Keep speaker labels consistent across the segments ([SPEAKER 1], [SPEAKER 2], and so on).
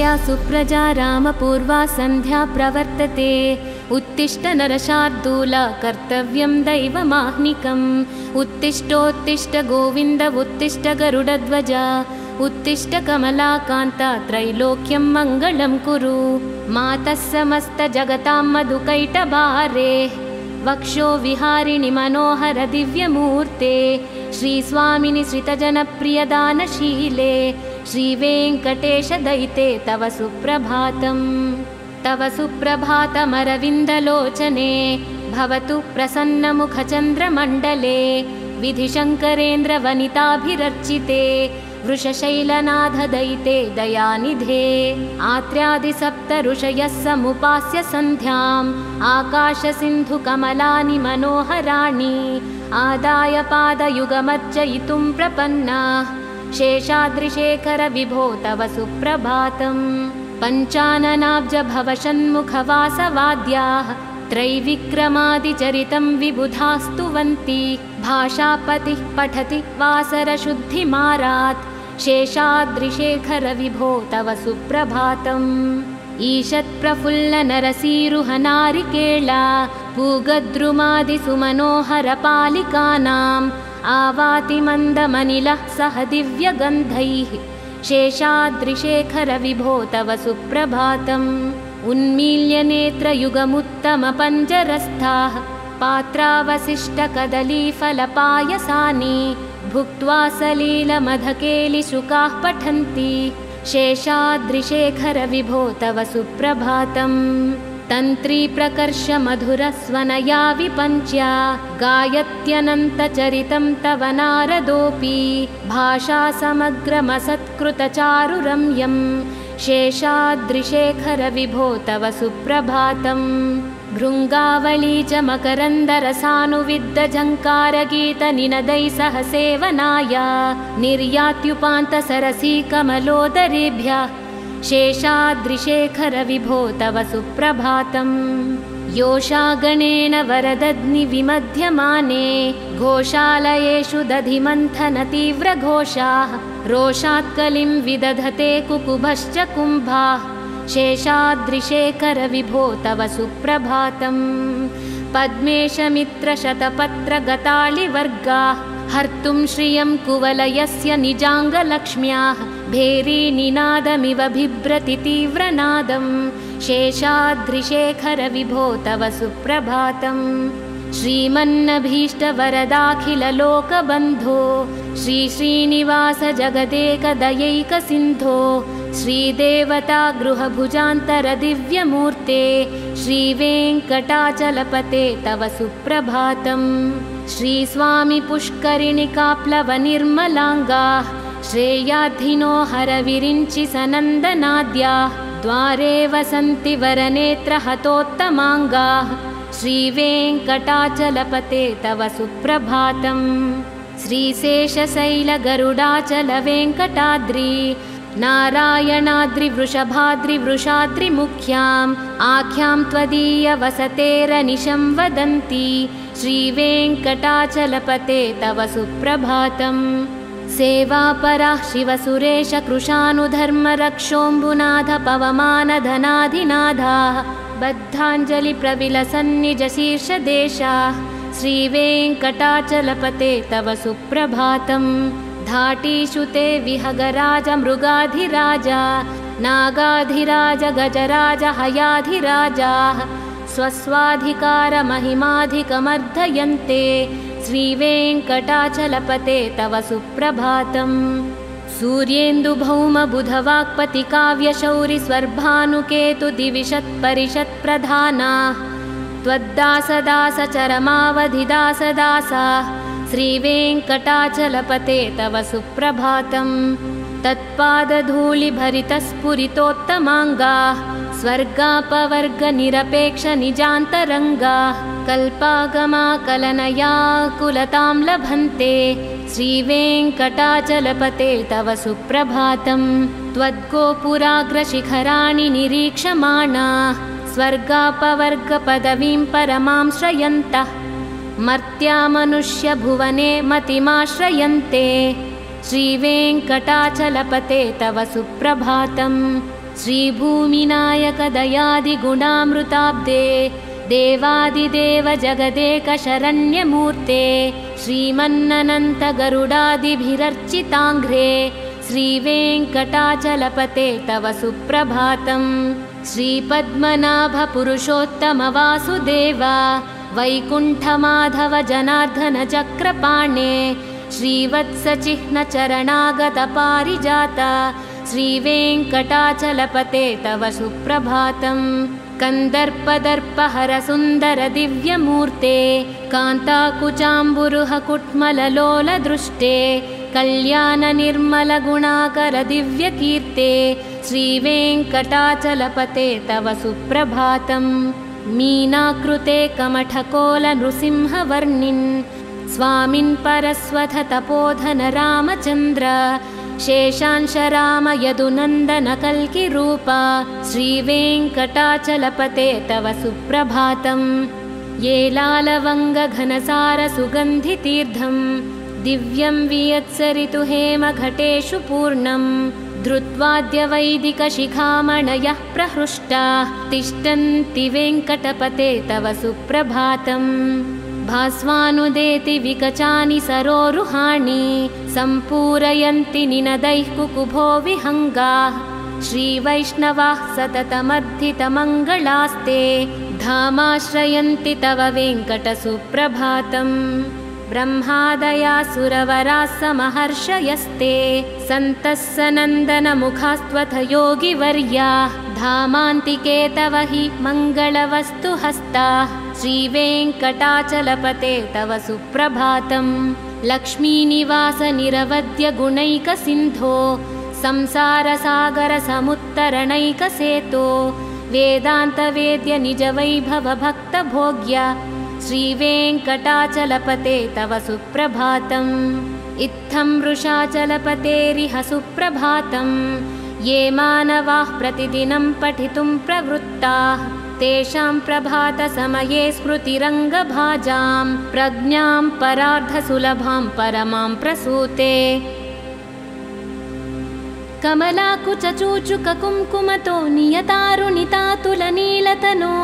[SPEAKER 1] तुल्या सुप्रजा रामपूर्वा सन्ध्या प्रवर्तते। उत्तिष्ठ नरशार्दूल कर्तव्यं दैवमाह्निकम्। उत्तिष्ठोत्तिष्ठ गोविन्द उत्तिष्ठ गरुडध्वज। उत्तिष्ठ कमलाकान्त त्रैलोक्यं मङ्गलं कुरु। मातः समस्त जगतां मधुकैटभारे। वक्षो विहारिणि मनोहर दिव्यमूर्ते। श्रीस्वामिनि श्रितजनप्रियदानशीले। श्रीवेङ्कटेश दयिते तव सुप्रभातम्। तव सुप्रभातमरविन्दलोचने। भवतु प्रसन्नमुखचन्द्रमण्डले। विधिशङ्करेन्द्र वनिताभिरर्चिते। वृषशैलनाथ दयिते दयानिधे। आत्र्यादिसप्त ऋषयः समुपास्य सन्ध्याम्। आकाशसिन्धुकमलानि मनोहराणि। आदाय पादयुगमर्चयितुं प्रपन्नाः। शेषाद्रिशेखर विभो तव सुप्रभातम्। पञ्चाननाब्ज भवषण्मुखवासवाद्याः। त्रैविक्रमादिचरितं विबुधास्तुवन्ति। भाषापतिः पठति वासरशुद्धिमारात्। शेषाद्रिशेखर विभो तव सुप्रभातम्। ईषत्प्रफुल्लनरसीरुहनारिकेला। पूगद्रुमादिसुमनोहरपालिकानाम्। आवाति मन्दमनिलः सह दिव्यगन्धैः। शेषाद्रिशेखर विभो तव सुप्रभातम्। उन्मील्य नेत्रयुगमुत्तमपञ्जरस्थाः। पात्रावशिष्टकदलीफलपायसानि। भुक्त्वा सलीलमधकेलिशुकाः पठन्ति। शेषाद्रिशेखर विभो तव सुप्रभातम्। तन्त्री प्रकर्ष मधुरस्वनया विपञ्च्या। गायत्यनन्तचरितं तव नारदोऽपि। भाषा समग्रमसत्कृतचारुरम्यम्। शेषाद्रिशेखर विभो तव सुप्रभातम्। भृङ्गावली च मकरन्दरसानुविद्धझङ्कारगीतनिनदैः सह सेवनाय। निर्यात्युपान्तसरसीकमलोदरेभ्यः। शेषाद्रिशेखर विभो तव सुप्रभातम्। योषागणेन वरदग्निविमध्यमाने। घोषालयेषु दधिमन्थनतीव्रघोषाः। रोषात्कलिं विदधते कुकुभश्च कुम्भाः। शेषाद्रिशेखर विभो तव सुप्रभातम्। पद्मेशमित्रशतपत्रगतालिवर्गाः। हर्तुं श्रियं कुवलयस्य निजाङ्गलक्ष्म्याः। भेरीनिनादमिव बिभ्रति तीव्रनादम्। शेषाद्रिशेखर विभो तव सुप्रभातम्। श्रीमन्नभीष्टवरदाखिललोकबन्धो। श्रीश्रीनिवास जगदेकदयैकसिन्धो। श्रीदेवता गृहभुजान्तरदिव्यमूर्ते। श्रीवेङ्कटाचलपते तव सुप्रभातम्। श्रीस्वामि पुष्करिणिकाप्लवनिर्मलाङ्गाः। श्रेयाधिनो हरविरिञ्चि सनन्दनाद्याः। द्वारे वसन्ति वरनेत्रहतोत्तमाङ्गाः। श्रीवेङ्कटाचलपते तव सुप्रभातम्। श्रीशेषशैलगरुडाचलवेङ्कटाद्रि। नारायणाद्रिवृषभाद्रिवृषाद्रिमुख्याम्। आख्यां त्वदीयवसतेरनिशं वदन्ति। श्रीवेङ्कटाचलपते तव सुप्रभातम्। सेवापराः शिवसुरेश कृशानुधर्मरक्षोऽम्बुनाथ पवमानधनाधिनाथाः। बद्धाञ्जलिप्रविलसन्निजशीर्षदेशाः। श्रीवेङ्कटाचलपते तव सुप्रभातम्। धाटीषु ते विहगराज मृगाधिराजा। नागाधिराज गजराज हयाधिराजाः। स्वस्वाधिकारमहिमाधिकमर्धयन्ते। श्रीवेङ्कटाचलपते तव सुप्रभातम्। सूर्येन्दुभौमबुधवाक्पतिकाव्यशौरिस्वर्भानुकेतुदिविशत्परिषत्प्रधानाः। त्वद्दासदासचरमावधिदासदासाः। श्रीवेङ्कटाचलपते तव सुप्रभातम्। तत्पादधूलिभरितस्फुरितोत्तमाङ्गाः। स्वर्गापवर्गनिरपेक्षनिजान्तरङ्गाः। कल्पागमाकलनयाकुलतां लभन्ते। श्रीवेङ्कटाचलपते तव सुप्रभातम्। त्वद्गोपुराग्रशिखराणि निरीक्षमाणाः। स्वर्गापवर्गपदवीं परमां श्रयन्तः। मर्त्या मनुष्यभुवने मतिमाश्रयन्ते। श्रीवेङ्कटाचलपते तव सुप्रभातम्। श्रीभूमिनायकदयादिगुणामृताब्दे देवादिदेव जगदेकशरण्यमूर्ते श्रीमन्ननन्तगरुडादिभिरर्चिताङ्घ्रे श्रीवेङ्कटाचलपते तव सुप्रभातम्। श्रीपद्मनाभपुरुषोत्तमवासुदेव वैकुण्ठमाधव जनार्दन चक्रपाणे श्रीवत्सचिह्नचरणागतपारिजात श्रीवेङ्कटाचलपते तव सुप्रभातम्। कन्दर्पदर्पहर सुन्दर दिव्यमूर्ते कान्ताकुचाम्बुरुह कुट्मललोलदृष्टे कल्याण निर्मल गुणाकर दिव्यकीर्ते श्रीवेङ्कटाचलपते तव सुप्रभातम्। मीनाकृते कमठकोल नृसिंहवर्णिन् स्वामिन् परस्वथ तपोधन रामचन्द्र शेषांश राम यदुनन्दन कल्किरूप श्रीवेङ्कटाचलपते तव सुप्रभातम्। ये लालवङ्गघनसार सुगन्धितीर्थम् दिव्यं वियत्सरितु हेमघटेषु पूर्णम् धृत्वाद्यवैदिकशिखामणयः प्रहृष्टाः तिष्ठन्ति वेङ्कटपते तव सुप्रभातम्। भास्वानुदेति विकचानि सरोरुहाणि सम्पूरयन्ति निनदैः कुकुभो विहङ्गाः श्रीवैष्णवाः सततमर्धितमङ्गलास्ते धामाश्रयन्ति तव वेङ्कटसुप्रभातम्। ब्रह्मादयासुरवराः समहर्षयस्ते सन्तः सनन्दनमुखास्त्वथ योगिवर्याः धामान्तिके तव हि मङ्गलवस्तुहस्ताः श्रीवेङ्कटाचलपते तव सुप्रभातम्। लक्ष्मीनिवास निरवद्य गुणैकसिन्धो संसारसागरसमुत्तरणैकसेतो वेदान्तवेद्य निजवैभव भक्तभोग्य श्रीवेङ्कटाचलपते तव सुप्रभातम्। इत्थं वृषाचलपतेरिह सुप्रभातम्। ये मानवाः प्रतिदिनं पठितुं प्रवृत्ताः तेषां प्रभातसमये स्मृतिरङ्गभाजां प्रज्ञां परार्धसुलभां परमां प्रसूते। कमलाकुचूचुककुङ्कुमतो नियतारुणितातुलनीलतनो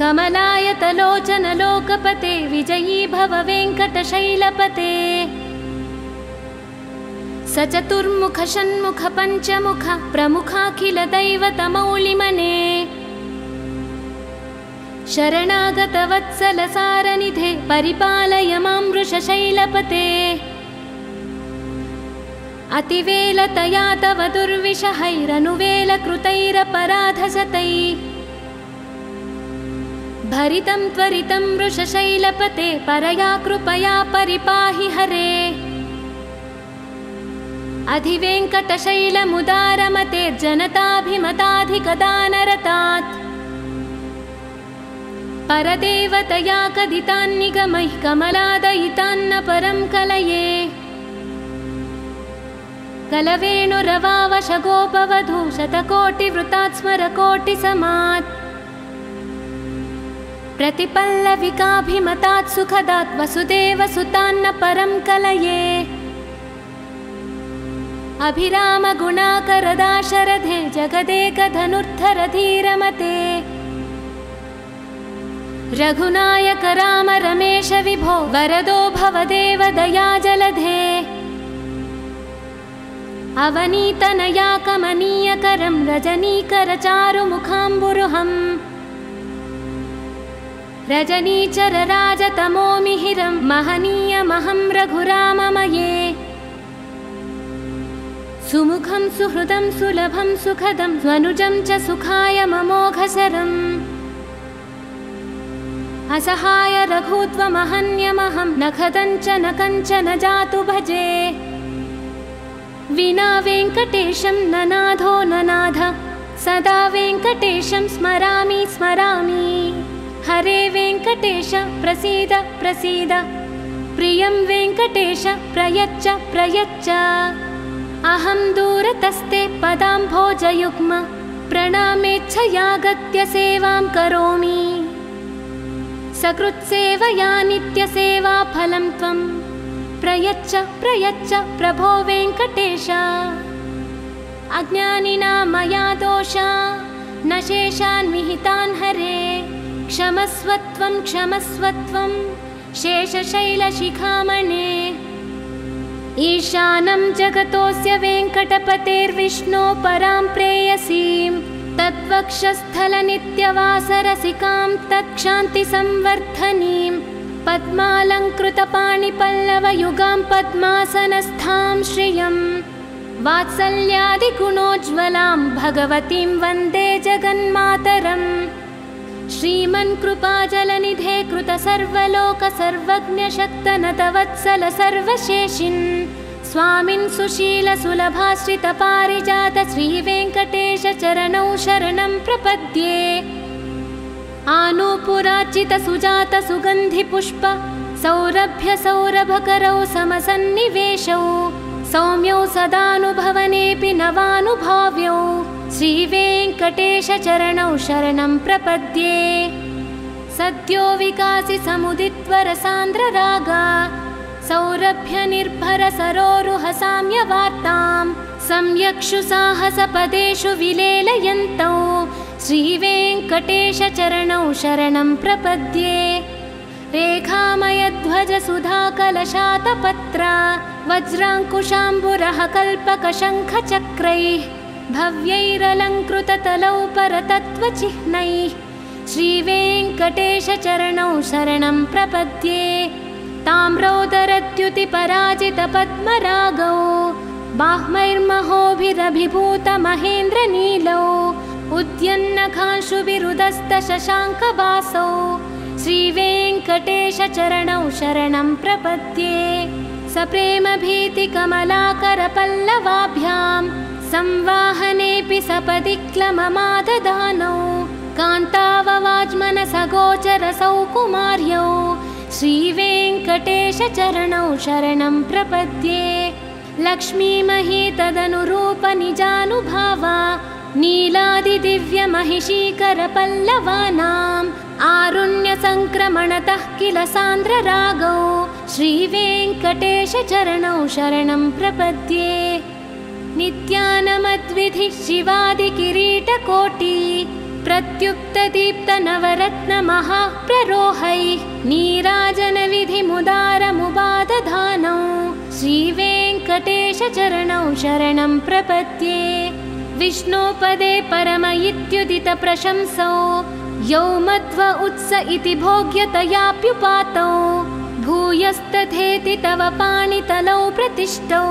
[SPEAKER 1] कमलायतलोचन लोकपते विजयी भव वेङ्कटशैलपते। स चतुर्मुख षण्मुख पञ्चमुख प्रमुखाखिल दैवतमौलिमने शरणागत वत्सल सारनिधे परिपालय मां वृषशैलपते। अतिवेलतया तव दुर्विषहैरनुवेलकृतैरपराधशतैः भरितं त्वरितं वृषशैलपते परया कृपया परिपाहि हरे। अधिवेङ्कटशैलमुदारमते जनताभिमताधिकदानरतात् परदेवतया कथितान्निगमैः कमलादयितान्न परं कलये। कलवेणुरवावशगोपवधू शतकोटिवृतात् स्मरकोटिसमात् प्रतिपल्लविकाभिमतात् सुखदात् वसुदेवसुतान्न परं कलये। अभिरामगुणाकरदाशरथे जगदेकधनुर्धरधीरमते रघुनायक राम रमेश विभो वरदो भवदेव दयाजलधे। अवनीतनया कमनीयकरं रजनीकरचारुमुखाम्बुरुहम् रजनीचरराजतमोमिहिरं महनीयमहं रघुराममये। सुमुखं सुहृदं सुलभं सुखदं स्वनुजं च सुखाय ममोघसरम् असहाय रघुत्वमहन्यमहं न खदञ्च न कञ्चन जातु भजे। विना वेङ्कटेशं न नाथो न नाथ सदा वेङ्कटेशं स्मरामि स्मरामि। हरे वेङ्कटेश प्रसीद प्रसीद प्रियं वेङ्कटेश प्रयच्छ प्रयच्छ। अहं दूरतस्ते पदाम्भोजयुग्म प्रणामेच्छयागत्य सेवां करोमि। सकृत्सेवया नित्यसेवाफलं त्वं प्रयच्छ प्रयच्छ प्रभो वेङ्कटेश। अज्ञानिना मया दोषा न शेषान् विहितान् हरे क्षमस्वत्वं क्षमस्वत्वं शेषशैलशिखामणे ईशानं जगतोऽस्य वेङ्कटपतेर्विष्णो परां प्रेयसीं तद्वक्षस्थलनित्यवासरसिकां तत्क्षान्तिसंवर्धनीं पद्मालङ्कृतपाणिपल्लवयुगां पद्मासनस्थां श्रियम् वात्सल्यादिगुणोज्ज्वलां भगवतीं वन्दे जगन्मातरम् श्रीमन्कृपाजलनिधे कृतसर्वलोकसर्वज्ञशक्तनतवत्सल सर्वशेषिन् स्वामिन् सुशीलसुलभाश्रितपारिजात श्रीवेङ्कटेशचरणौ शरणं प्रपद्ये आनूपुरार्चितसुजातसुगन्धिपुष्प सौरभ्यसौरभकरौ समसन्निवेशौ सौम्यौ सदानुभवनेऽपि नवानुभाव्यौ श्रीवेङ्कटेशचरणौ शरणं प्रपद्ये सद्यो विकासि समुदित्वरसान्द्ररागा सौरभ्यनिर्भरसरोरुहसाम्यवार्तां सम्यक्षु साहसपदेषु विलेलयन्तौ श्रीवेङ्कटेशचरणौ शरणं प्रपद्ये रेखामयध्वजसुधाकलशातपत्र वज्राङ्कुशाम्बुरः कल्पकशङ्खचक्रैः भव्यैरलङ्कृततलौ परतत्त्वचिह्नैः श्रीवेङ्कटेशचरणौ शरणं प्रपद्ये ताम्रोदरद्युतिपराजितपद्मरागौ बाह्मैर्महोभिरभिभूतमहेन्द्रनीलौ उद्यन्नखांशुभिरुदस्तशशाङ्कवासौ श्रीवेङ्कटेशचरणौ शरणं प्रपद्ये सप्रेमभीतिकमलाकरपल्लवाभ्यां संवाहनेऽपि सपदि क्लममाददानौ कान्ताववाज्मनसगोचरसौ कुमार्यौ श्रीवेङ्कटेशचरणौ शरणं प्रपद्ये लक्ष्मीमही तदनुरूपनिजानुभावा नीलादिदिव्यमहिषीकरपल्लवानाम् आरुण्यसङ्क्रमणतः किल सान्द्ररागौ श्रीवेङ्कटेशचरणौ शरणं प्रपद्ये नित्यानमद्विधिः शिवादिकिरीटकोटि प्रत्युक्तदीप्तनवरत्नमहाप्ररोहैः नीराजनविधिमुदारमुपादधानौ श्रीवेङ्कटेशचरणौ शरणं प्रपद्ये विष्णोपदे परम इत्युदितप्रशंसौ यौ मध्व उत्स इति भोग्यतयाप्युपातौ भूयस्तथेति तव पाणितलौ प्रतिष्ठौ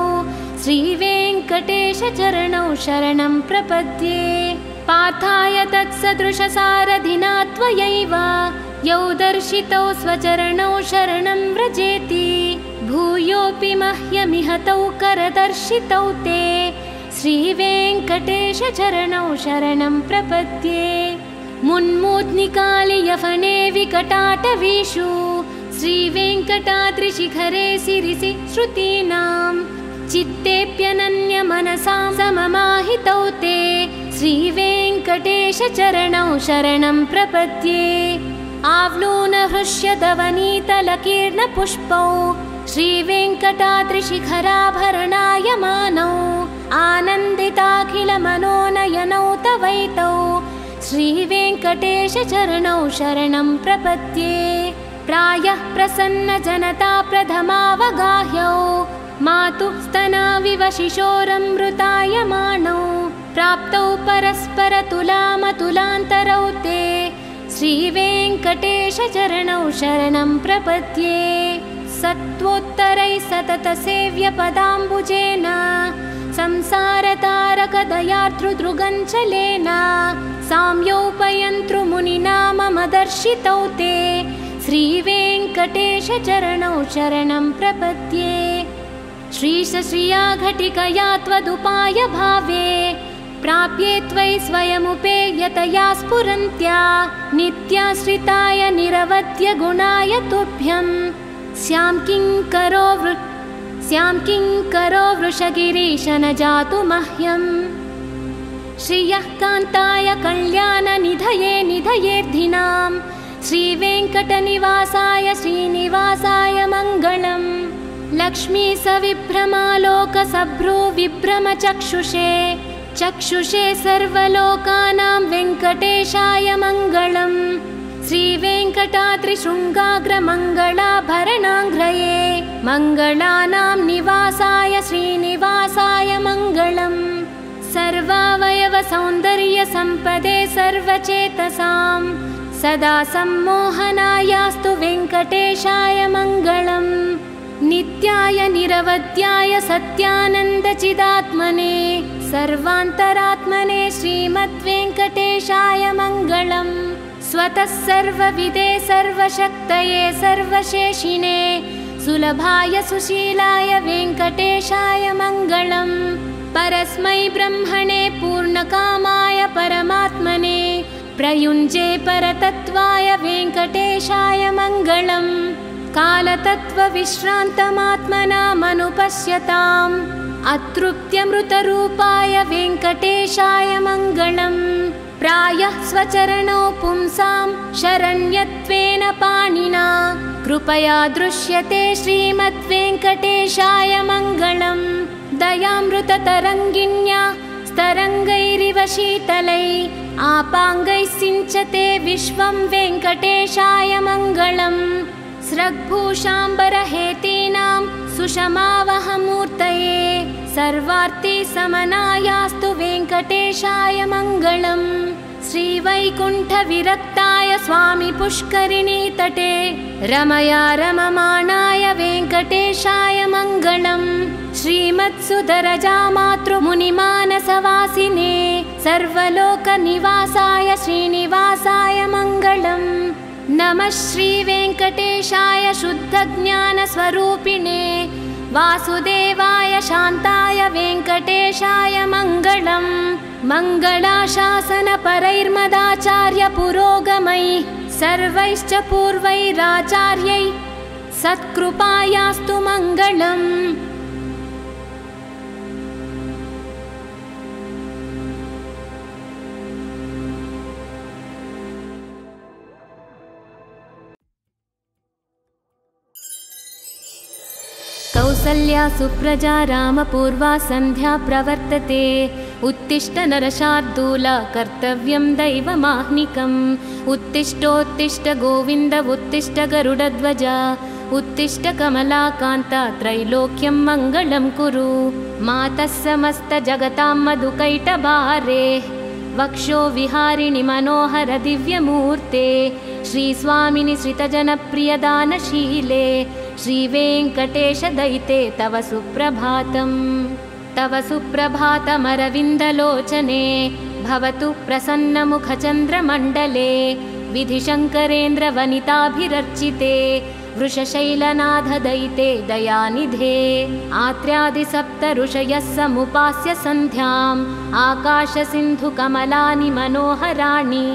[SPEAKER 1] श्रीवेङ्कटेशचरणौ शरणं प्रपद्ये पार्थाय तत्सदृशसारथिना त्वयैव यौ दर्शितौ स्वचरणौ शरणं व्रजेति भूयोऽपि मह्यमिह तौ करदर्शितौ ते श्रीवेङ्कटेशचरणौ शरणं प्रपद्ये मुन्मूर्ध्निकालियफने विकटाटवीषु श्रीवेङ्कटाद्रिशिखरे सिरिसि श्रुतीनां चित्तेऽप्यनन्यमनसां सममाहितौ ते श्रीवेङ्कटेशचरणौ शरणं प्रपद्ये आवलूनहृष्यदवनीतलकीर्णपुष्पौ श्रीवेङ्कटाद्रिशिखराभरणायमानौ आनन्दिताखिलमनोनयनौ तवैतौ श्रीवेङ्कटेशचरणौ शरणं प्रपद्ये प्रायः प्रसन्नजनता प्रथमावगाह्यौ मातुः स्तनाविव शिशोरमृतायमानौ प्राप्तौ परस्परतुलामतुलान्तरौ ते श्रीवेङ्कटेशचरणौ शरणं प्रपद्ये सत्त्वोत्तरैः सततसेव्यपदाम्बुजेन संसारतारकदयार्तृदृगञ्चलेन साम्योपयन्तृमुनिना मम दर्शितौ ते श्रीवेङ्कटेशचरणौ शरणं प्रपद्ये श्रीशश्रिया घटिकया त्वदुपाय भावे प्राप्ये त्वयि स्वयमुपेयतया स्फुरन्त्या नित्याश्रिताय निरवध्य गुणाय तुभ्यं स्यां किङ्करो वृषगिरीश न जातु मह्यम् श्रियः कान्ताय कल्याणनिधये निधयेऽर्धिनां श्रीवेङ्कटनिवासाय श्रीनिवासाय मङ्गलम् लक्ष्मी सविभ्रमालोकसभ्रूविभ्रमचक्षुषे चक्षुषे सर्वलोकानां वेङ्कटेशाय मङ्गलम्। श्रीवेङ्कटाद्रिशृङ्गाग्रमङ्गलाभरणाङ्घ्रये मङ्गलानां निवासाय श्रीनिवासाय मङ्गलम्। सर्वावयवसौन्दर्यसम्पदे सर्वचेतसां सदा सम्मोहनायास्तु वेङ्कटेशाय मङ्गलम्। नित्याय निरवध्याय सत्यानन्दचिदात्मने सर्वान्तरात्मने श्रीमद्वेङ्कटेशाय मङ्गलम्। स्वतः सर्वविदे सर्वशक्तये सर्वशेषिणे सुलभाय सुशीलाय वेङ्कटेशाय मङ्गलम्। परस्मै ब्रह्मणे पूर्णकामाय परमात्मने प्रयुञ्जे परतत्त्वाय वेङ्कटेशाय मङ्गलम्। कालतत्त्वविश्रान्तमात्मनामनुपश्यताम् अतृप्त्यमृतरूपाय वेङ्कटेशाय मङ्गलम्। प्रायः स्वचरणौ पुंसां शरण्यत्वेन पाणिना कृपया दृश्यते श्रीमद्वेङ्कटेशाय मङ्गलम्। दयामृततरङ्गिण्या स्तरङ्गैरिव शीतलै आपाङ्गैः सिञ्चते विश्वं वेङ्कटेशाय मङ्गलम्। स्रग्भूषाम्बरहेतीनां सुषमावहमूर्तये सर्वार्तिसमनायास्तु वेङ्कटेशाय मङ्गलम्। श्रीवैकुण्ठविरक्ताय स्वामी पुष्करिणीतटे रमया रममाणाय वेङ्कटेशाय मङ्गलम्। श्रीमत्सुदरजामातृमुनिमानसवासिने सर्वलोकनिवासाय श्रीनिवासाय मङ्गलम्। नमः श्रीवेङ्कटेशाय शुद्धज्ञानस्वरूपिणे वासुदेवाय शान्ताय वेङ्कटेशाय मङ्गलम्। मङ्गलाशासनपरैर्मदाचार्यपुरोगमैः सर्वैश्च पूर्वैराचार्यैः सत्कृपायास्तु मङ्गलम्। कौसल्या सुप्रजा रामपूर्वा सन्ध्या प्रवर्तते। उत्तिष्ठ नरशार्दूल कर्तव्यं दैवमाह्निकम्। उत्तिष्ठोत्तिष्ठ गोविन्द उत्तिष्ठ गरुडध्वज उत्तिष्ठ कमलाकान्त त्रैलोक्यं मङ्गलं कुरु। मातः समस्तजगतां मधुकैटभारे वक्षो विहारिणि मनोहर दिव्यमूर्ते श्रीस्वामिनि श्रितजनप्रियदानशीले श्रीवेङ्कटेश दयिते तव सुप्रभातम्। तव सुप्रभातमरविन्दलोचने भवतु प्रसन्नमुखचन्द्रमण्डले विधिशङ्करेन्द्रवनिताभिरर्चिते वृषशैलनाथ दयिते दयानिधे। आत्र्यादिसप्त ऋषयः समुपास्य सन्ध्याम् आकाशसिन्धुकमलानि मनोहराणि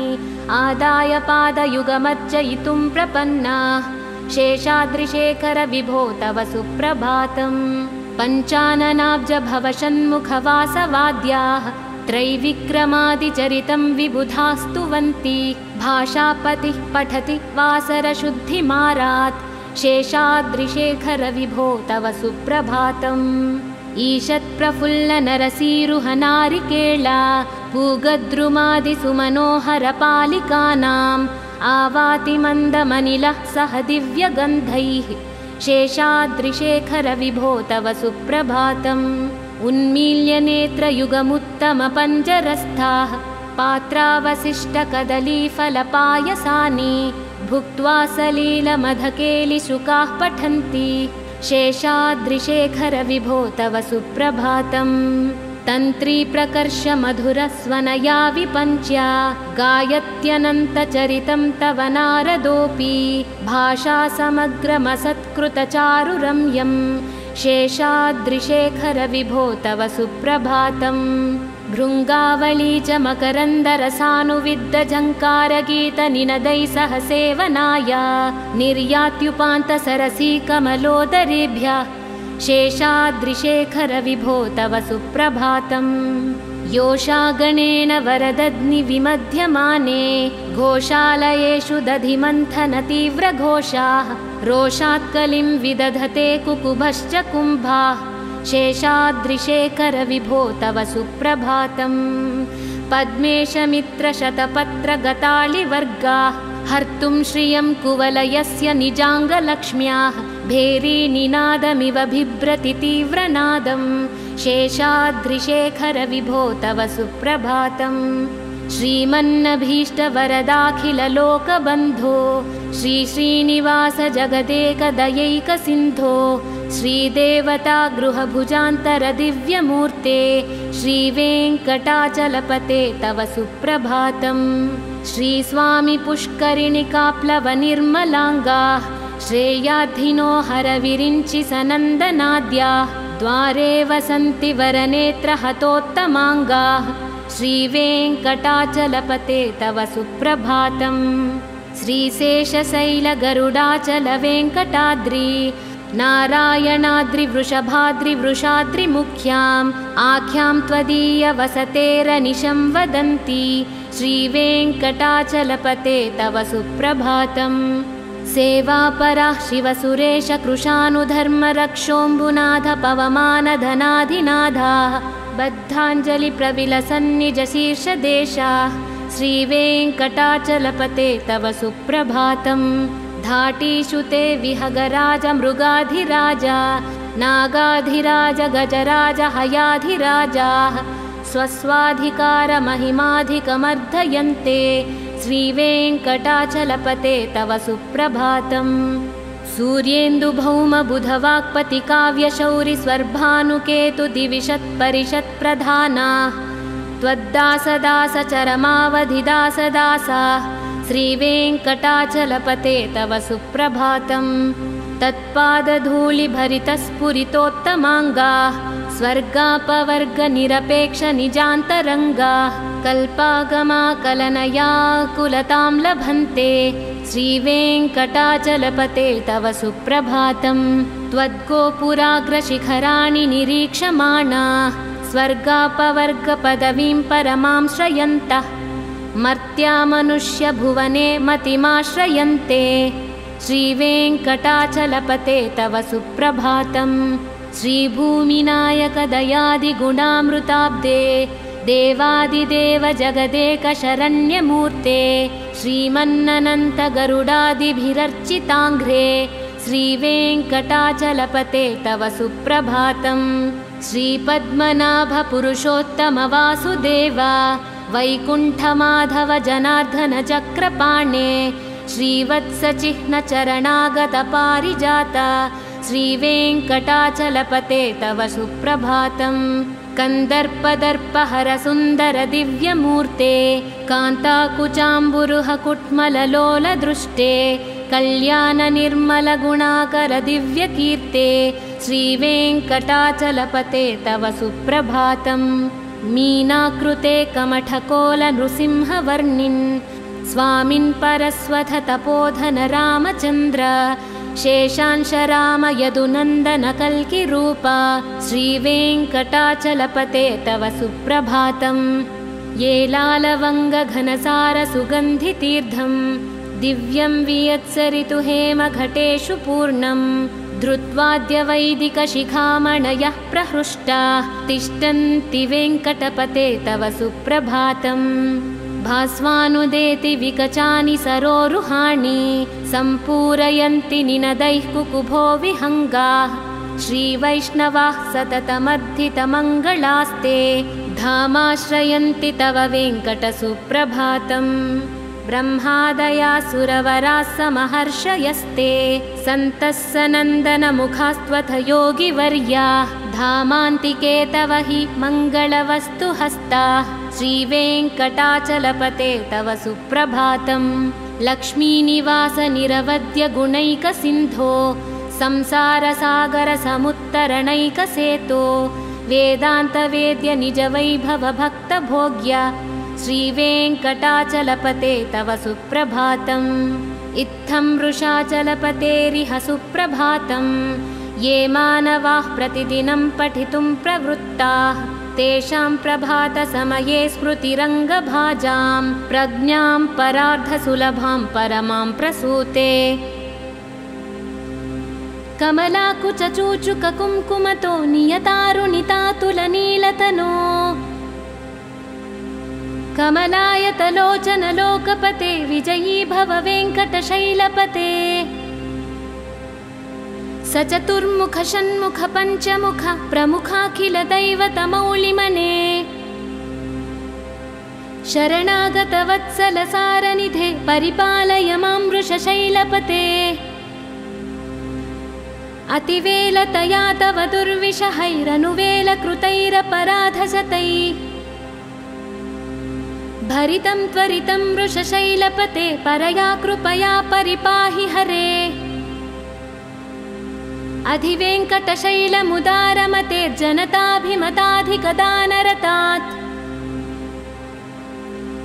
[SPEAKER 1] आदाय पादयुगमर्चयितुं प्रपन्नाः शेषाद्रिशेखर विभो तव सुप्रभातम्। पञ्चाननाब्ज भवषण्मुखवासवाद्याः त्रैविक्रमादिचरितं विबुधास्तुवन्ति भाषापतिः पठति वासरशुद्धिमारात् शेषाद्रिशेखर विभो तव सुप्रभातम्। ईषत्प्रफुल्लनरसीरुहनारिकेला पूगद्रुमादिसुमनोहरपालिकानाम् आवाति मन्दमनिलः सह दिव्यगन्धैः शेषाद्रिशेखर विभो तव सुप्रभातम्। उन्मील्यनेत्रयुगमुत्तमपञ्जरस्थाः पात्रावशिष्टकदलीफलपायसानि भुक्त्वा सलीलमधकेलिशुकाः पठन्ति शेषाद्रिशेखर विभो तव सुप्रभातम्। तन्त्रीप्रकर्षमधुरस्वनया विपञ्च्या गायत्यनन्तचरितं तव नारदोऽपि भाषासमग्रमसत्कृतचारुरम्यं शेषाद्रिशेखर विभो तव सुप्रभातम्। भृङ्गावली च मकरन्दरसानुविद्धझङ्कारगीतनिनदैः सह सेवनाय निर्यात्युपान्तसरसी कमलोदरेभ्यः शेषाद्रिशेखर विभो तव सुप्रभातम्। योषागणेन वरदग्निविमध्यमाने घोषालयेषु दधिमन्थनतीव्रघोषाः रोषात्कलिं विदधते कुकुभश्च कुम्भाः शेषाद्रिशेखर विभो तव सुप्रभातम् पद्मेशमित्रशतपत्रगतालिवर्गाः हर्तुं श्रियं कुवलयस्य निजाङ्गलक्ष्म्याः भेरीनिनादमिव बिभ्रति तीव्रनादं शेषाद्रिशेखर विभो तव सुप्रभातम् श्रीमन्नभीष्टवरदाखिललोकबन्धो श्रीश्रीनिवास जगदेकदयैकसिन्धो श्रीदेवता गृहभुजान्तरदिव्यमूर्ते श्रीवेङ्कटाचलपते तव सुप्रभातम् श्रीस्वामि पुष्करिणिकाप्लवनिर्मलाङ्गाः श्रेयाधिनो हरविरिञ्चि सनन्दनाद्याः द्वारे वसन्ति वरनेत्रहतोत्तमाङ्गाः श्रीवेङ्कटाचलपते तव सुप्रभातम् श्रीशेषशैलगरुडाचलवेङ्कटाद्रि नारायणाद्रिवृषभाद्रिवृषाद्रिमुख्याम् आख्यां त्वदीयवसतेरनिशं वदन्ति श्रीवेङ्कटाचलपते तव सुप्रभातम् सेवापराः शिवसुरेशकृशानुधर्मरक्षोऽम्बुनाथ पवमानधनाधिनाथाः बद्धाञ्जलिप्रविलसन्निजशीर्षदेशाः श्रीवेङ्कटाचलपते तव सुप्रभातम् धाटीषु ते विहगराज मृगाधिराजा नागाधिराज गजराज हयाधिराजाः स्वस्वाधिकारमहिमाधिकमर्धयन्ते श्रीवेङ्कटाचलपते तव सुप्रभातम् सूर्येन्दुभौमबुधवाक्पतिकाव्यशौरिस्वर्भानुकेतुदिविशत्परिषत्प्रधानाः त्वद्दासदासचरमावधिदासदासाः श्रीवेङ्कटाचलपते तव सुप्रभातम् तत्पादधूलिभरितस्फुरितोत्तमाङ्गाः स्वर्गापवर्गनिरपेक्षनिजान्तरङ्गाः कल्पागमाकलनयाकुलतां लभन्ते श्रीवेङ्कटाचलपते तव सुप्रभातम् त्वद्गोपुराग्रशिखराणि निरीक्षमाणाः स्वर्गापवर्गपदवीं परमां श्रयन्तः मर्त्या मनुष्यभुवने मतिमाश्रयन्ते श्रीवेङ्कटाचलपते तव सुप्रभातम् श्रीभूमिनायकदयादिगुणामृताब्दे देवादिदेव जगदेकशरण्यमूर्ते श्रीमन्ननन्तगरुडादिभिरर्चिताङ्घ्रे श्रीवेङ्कटाचलपते तव सुप्रभातम् श्रीपद्मनाभपुरुषोत्तमवासुदेव वैकुण्ठमाधव जनार्दन चक्रपाणे श्रीवत्सचिह्नचरणागतपारिजात श्रीवेङ्कटाचलपते तव सुप्रभातम् कन्दर्पदर्पहरसुन्दरदिव्यमूर्ते कान्ताकुचाम्बुरुहकुट्मललोलदृष्टे कल्याणनिर्मलगुणाकरदिव्यकीर्ते श्रीवेङ्कटाचलपते तव सुप्रभातम् मीनाकृते कमठकोलनृसिंहवर्णिन् स्वामिन् परस्वथ तपोधन रामचन्द्र शेषांशराम यदुनन्दन कल्किरूप श्रीवेङ्कटाचलपते तव सुप्रभातम् ये लालवङ्गघनसारसुगन्धितीर्थम् दिव्यं वियत्सरितु हेमघटेषु पूर्णम् धृत्वाद्यवैदिकशिखामणयः प्रहृष्टाः तिष्ठन्ति वेङ्कटपते तव सुप्रभातम् भास्वानुदेति विकचानि सरोरुहाणि सम्पूरयन्ति निनदैः कुकुभो विहङ्गाः श्रीवैष्णवाः सततमर्धितमङ्गलास्ते धामाश्रयन्ति तव वेङ्कटसुप्रभातम् ब्रह्मादयासुरवराः समहर्षयस्ते सन्तः सनन्दनमुखास्त्वथ योगिवर्याः धामान्तिके तव हि मङ्गलवस्तुहस्ताः श्रीवेङ्कटाचलपते तव सुप्रभातम् लक्ष्मीनिवास निरवद्य गुणैकसिन्धो संसारसागरसमुत्तरणैकसेतो वेदान्तवेद्य निजवैभव भक्तभोग्य श्रीवेङ्कटाचलपते तव सुप्रभातम् इत्थं वृषाचलपतेरिह सुप्रभातम् ये मानवाः प्रतिदिनं पठितुं प्रवृत्ताः तेषां प्रभातसमये स्मृतिरङ्गभाजां प्रज्ञां परार्धसुलभां परमां प्रसूते कमलाकुचूचुककुङ्कुमतो नियतारुणितातुलनीलतनो कमलायतलोचनलोकपते विजयी भव वेङ्कटशैलपते सचतुर्मुख षण्मुख पञ्चमुख प्रमुखाखिल दैवतमौलिमने शरणागतवत्सलसारनिधे परिपालय मां वृषशैलपते अतिवेलतया तव दुर्विषहैरनुवेलकृतैरपराधशतैः भरितं त्वरितं वृषशैलपते परया कृपया परिपाहि हरे अधिवेङ्कटशैलमुदारमते जनताभिमताधिकदानरतात्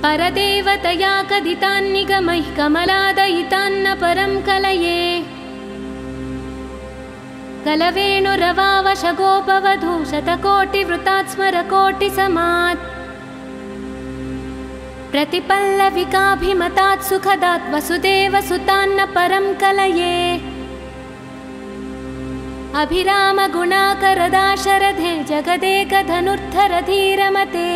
[SPEAKER 1] परदेवतया कदितान्निगमैः कमलादयितान्न परं कलये कलवेणुरवावशगोपवधू शतकोटिवृतात् स्मरकोटिसमात् प्रतिपल्लविकाभिमतात् सुखदात् वसुदेवसुतान्न परं कलये अभिरामगुणाकरदाशरथे जगदेकधनुर्धरधीरमते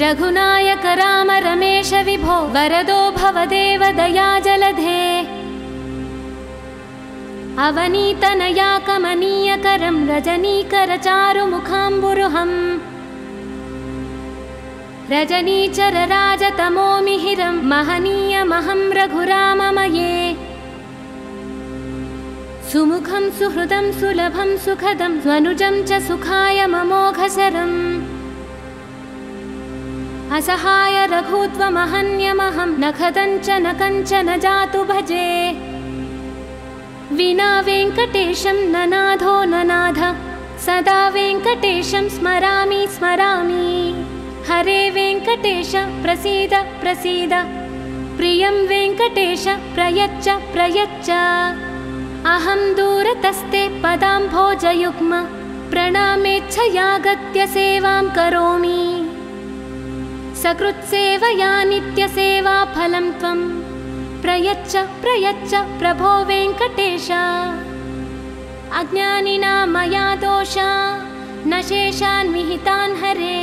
[SPEAKER 1] रघुनायक राम रमेश विभो वरदो भवदेव दयाजलधे अवनीतनया कमनीयकरं रजनीकरचारुमुखाम्बुरुहम् रजनीचरराजतमोमिहिरं महनीयमहं रघुराममये सुमुखं सुहृदं सुलभं सुखदं स्वनुजं च सुखाय ममोघशरम् असहाय रघुत्वमहन्यमहं न खदञ्च न कञ्चन जातु भजे विना वेङ्कटेशं न नाथो न नाथ सदा वेङ्कटेशं स्मरामि स्मरामि हरे वेङ्कटेश प्रसीद प्रसीद प्रियं वेङ्कटेश प्रयच्छ प्रयच्छ अहं दूरतस्ते पदाम्भोजयुग्म प्रणामेच्छयागत्य सेवां करोमि सकृत्सेवया नित्यसेवाफलं त्वं प्रयच्छ प्रयच्छ प्रभो वेङ्कटेश अज्ञानिना मया दोषा न शेषान् विहितान् हरे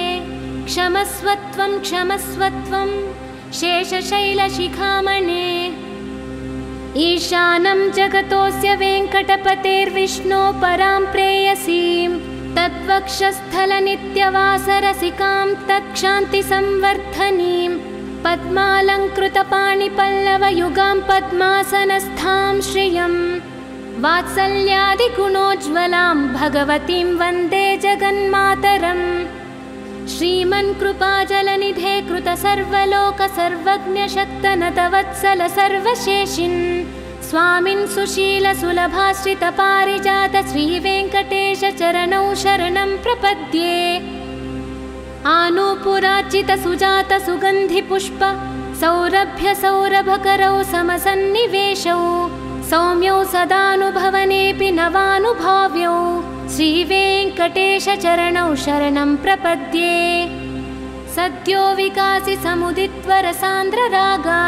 [SPEAKER 1] क्षमस्वत्वं क्षमस्वत्वं शेषशैलशिखामणे ईशानं जगतोऽस्य वेङ्कटपतेर्विष्णो परां प्रेयसीं तद्वक्षस्थलनित्यवासरसिकां तत्क्षान्तिसंवर्धनीं पद्मालङ्कृतपाणिपल्लवयुगां पद्मासनस्थां श्रियं वात्सल्यादिगुणोज्ज्वलां भगवतीं वन्दे जगन्मातरम् श्रीमन्कृपाजलनिधे कृतसर्वलोकसर्वज्ञशक्तनतवत्सल सर्वशेषिन् स्वामिन् सुशीलसुलभाश्रितपारिजात श्रीवेङ्कटेश चरणौ शरणं प्रपद्ये आनूपुरार्चितसुजात सुगन्धिपुष्प सौरभ्य सौरभकरौ समसन्निवेशौ सौम्यौ सदानुभवनेऽपि नवानुभाव्यौ श्रीवेङ्कटेश चरणौ शरणं प्रपद्ये सद्यो विकासि समुदित्वरसान्द्ररागा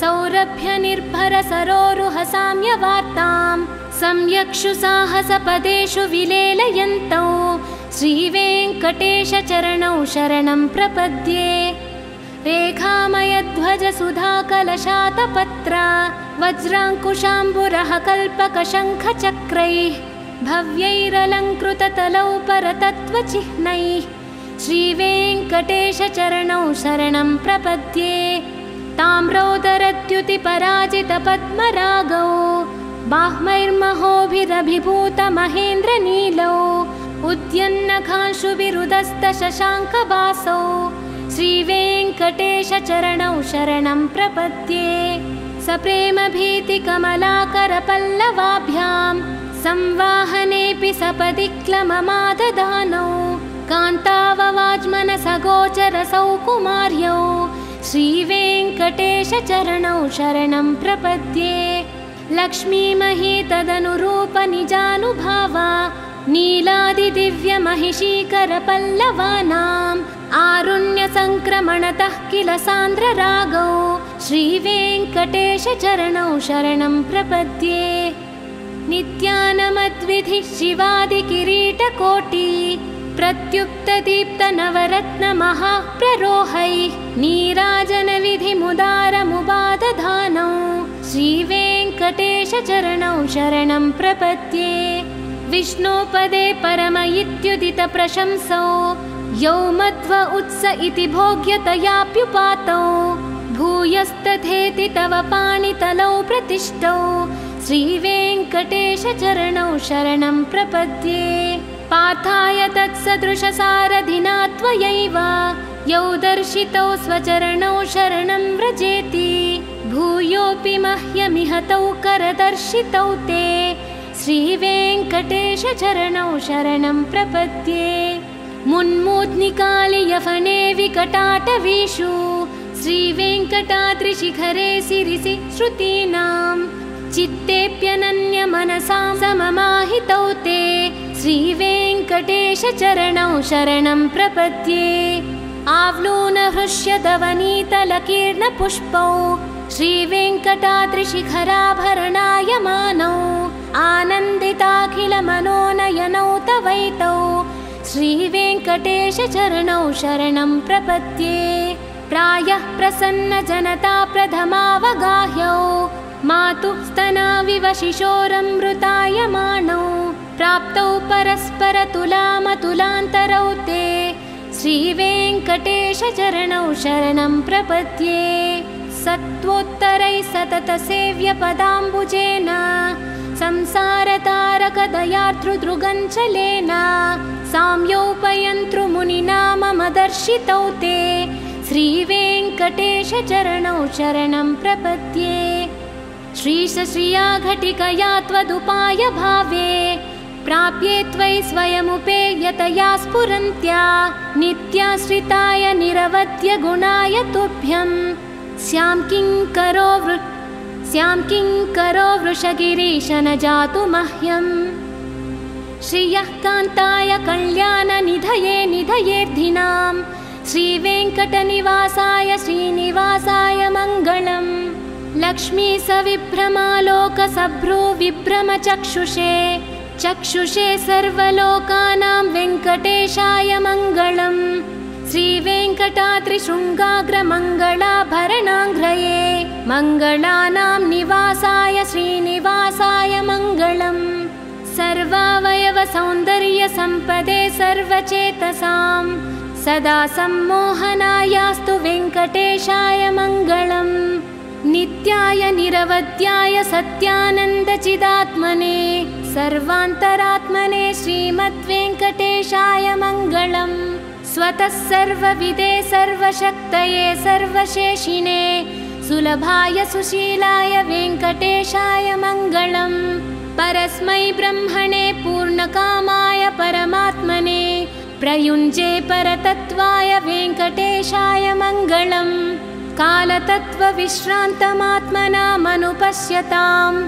[SPEAKER 1] सौरभ्य निर्भर सरोरुह साम्यवार्तां सम्यक्षु साहसपदेषु विलेलयन्तौ श्रीवेङ्कटेश चरणौ शरणं प्रपद्ये रेखामयध्वज सुधाकलशातपत्र वज्राङ्कुशाम्बुरः कल्पकशङ्खचक्रैः भव्यैरलङ्कृततलौ परतत्त्वचिह्नैः श्रीवेङ्कटेश चरणौ शरणं प्रपद्ये ताम्रोदरद्युतिपराजितपद्मरागौ बाह्मैर्महोभिरभिभूतमहेन्द्रनीलौ उद्यन्नखांशुभिरुदस्तशशाङ्कवासौ श्रीवेङ्कटेश चरणौ शरणं प्रपद्ये सप्रेमभीतिकमलाकरपल्लवाभ्यां संवाहनेऽपि सपदि क्लममाददानौ कान्ताववाज्मनसगोचरसौ कुमार्यौ श्रीवेङ्कटेश चरणौ शरणं प्रपद्ये लक्ष्मीमही तदनुरूपनिजानुभावा नीलादिदिव्यमहिषीकरपल्लवानाम् आरुण्यसङ्क्रमणतः किल सान्द्ररागौ श्रीवेङ्कटेशचरणौ शरणं प्रपद्ये। नित्यानमद्विधि शिवादिकिरीटकोटि प्रत्युक्तदीप्तनवरत्नमहाप्ररोहैः नीराजनविधिमुदारमुपादधानौ श्रीवेङ्कटेशचरणौ शरणं प्रपद्ये। विष्णोपदे परम इत्युदितप्रशंसौ यौ मध्व उत्स इति भोग्यतयाप्युपातौ भूयस्तथेति तव पाणितलौ प्रतिष्ठौ श्रीवेङ्कटेशचरणौ शरणं प्रपद्ये। पार्थाय तत्सदृशसारथिना त्वयैव यौ दर्शितौ स्वचरणौ शरणं व्रजेति भूयोऽपि मह्यमिहतौ करदर्शितौ ते श्रीवेङ्कटेशचरणौ शरणं प्रपद्ये। मुन्मूर्ध्निकालियफने विकटाटवीषु श्रीवेङ्कटाद्रिशिखरे शिरसि श्रुतीनां चित्तेऽप्यनन्यमनसां सममाहितौ ते श्रीवेङ्कटेशचरणौ शरणं प्रपद्ये। आवलोनहृष्यदवनीतलकीर्णपुष्पौ श्रीवेङ्कटाद्रिशिखराभरणायमानौ आनन्दिताखिलमनोनयनौ तवैतौ श्रीवेङ्कटेशचरणौ शरणं प्रपद्ये। प्रायः प्रसन्नजनता प्रथमावगाह्यौ मातुः स्तनाविव शिशोरमृतायमानौ प्राप्तौ परस्परतुलामतुलान्तरौ ते श्रीवेङ्कटेशचरणौ शरणं प्रपद्ये। सत्त्वोत्तरैः सततसेव्यपदाम्बुजेन संसारतारकदयार्तृदृगञ्चलेन साम्योपयन्तृमुनिना मम दर्शितौ ते श्रीवेङ्कटेशचरणौ शरणं प्रपद्ये। श्रीशश्रिया घटिकया त्वदुपाय भावे प्राप्ये त्वयि स्वयमुपेयतया स्फुरन्त्या नित्याश्रिताय निरवध्य गुणाय तुभ्यं स्यां किङ्करो वृषगिरीश न जातु मह्यम्। श्रियः कान्ताय कल्याणनिधये निधयेऽर्थिनां श्रीवेङ्कटनिवासाय श्रीनिवासाय मङ्गलम्। लक्ष्मी सविभ्रमालोकसभ्रूविभ्रमचक्षुषे चक्षुषे सर्वलोकानां वेङ्कटेशाय मङ्गलम्। श्रीवेङ्कटाद्रिशृङ्गाग्रमङ्गलाभरणाङ्घ्रये मङ्गलानां निवासाय श्रीनिवासाय मङ्गलम्। सर्वावयवसौन्दर्यसम्पदे सर्वचेतसां सदा सम्मोहनायास्तु वेङ्कटेशाय मङ्गलम्। नित्याय निरवध्याय सत्यानन्दचिदात्मने सर्वान्तरात्मने श्रीमद्वेङ्कटेशाय मङ्गलम्। स्वतः सर्वविदे सर्वशक्तये सर्वशेषिणे सुलभाय सुशीलाय वेङ्कटेशाय मङ्गलम्। परस्मै ब्रह्मणे पूर्णकामाय परमात्मने प्रयुञ्जे परतत्त्वाय वेङ्कटेशाय मङ्गलम्। कालतत्त्वविश्रान्तमात्मनामनुपश्यताम्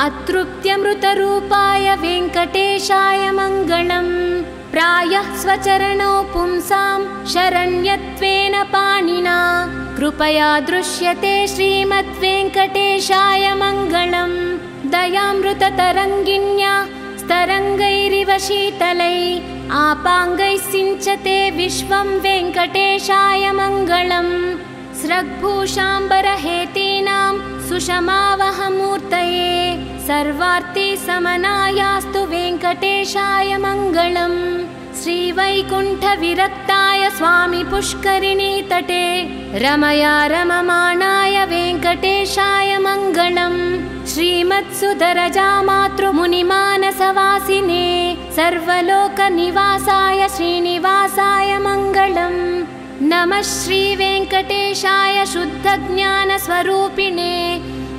[SPEAKER 1] अतृप्त्यमृतरूपाय वेङ्कटेशाय मङ्गलम्। प्रायः स्वचरणौ पुंसां शरण्यत्वेन पाणिना कृपया दृश्यते श्रीमद्वेङ्कटेशाय मङ्गलम्। दयामृततरङ्गिण्या स्तरङ्गैरिव शीतलै आपाङ्गैः सिञ्चते विश्वं वेङ्कटेशाय मङ्गलम्। स्रग्भूषाम्बरहेतीनां सुषमावहमूर्तये सर्वार्तिसमनायास्तु वेङ्कटेशाय मङ्गलम्। श्रीवैकुण्ठविरक्ताय स्वामी पुष्करिणीतटे रमया रममाणाय वेङ्कटेशाय मङ्गलम्। श्रीमत्सुदरजामातृमुनिमानसवासिने सर्वलोकनिवासाय श्रीनिवासाय मङ्गलम्। नमः श्रीवेङ्कटेशाय शुद्धज्ञानस्वरूपिणे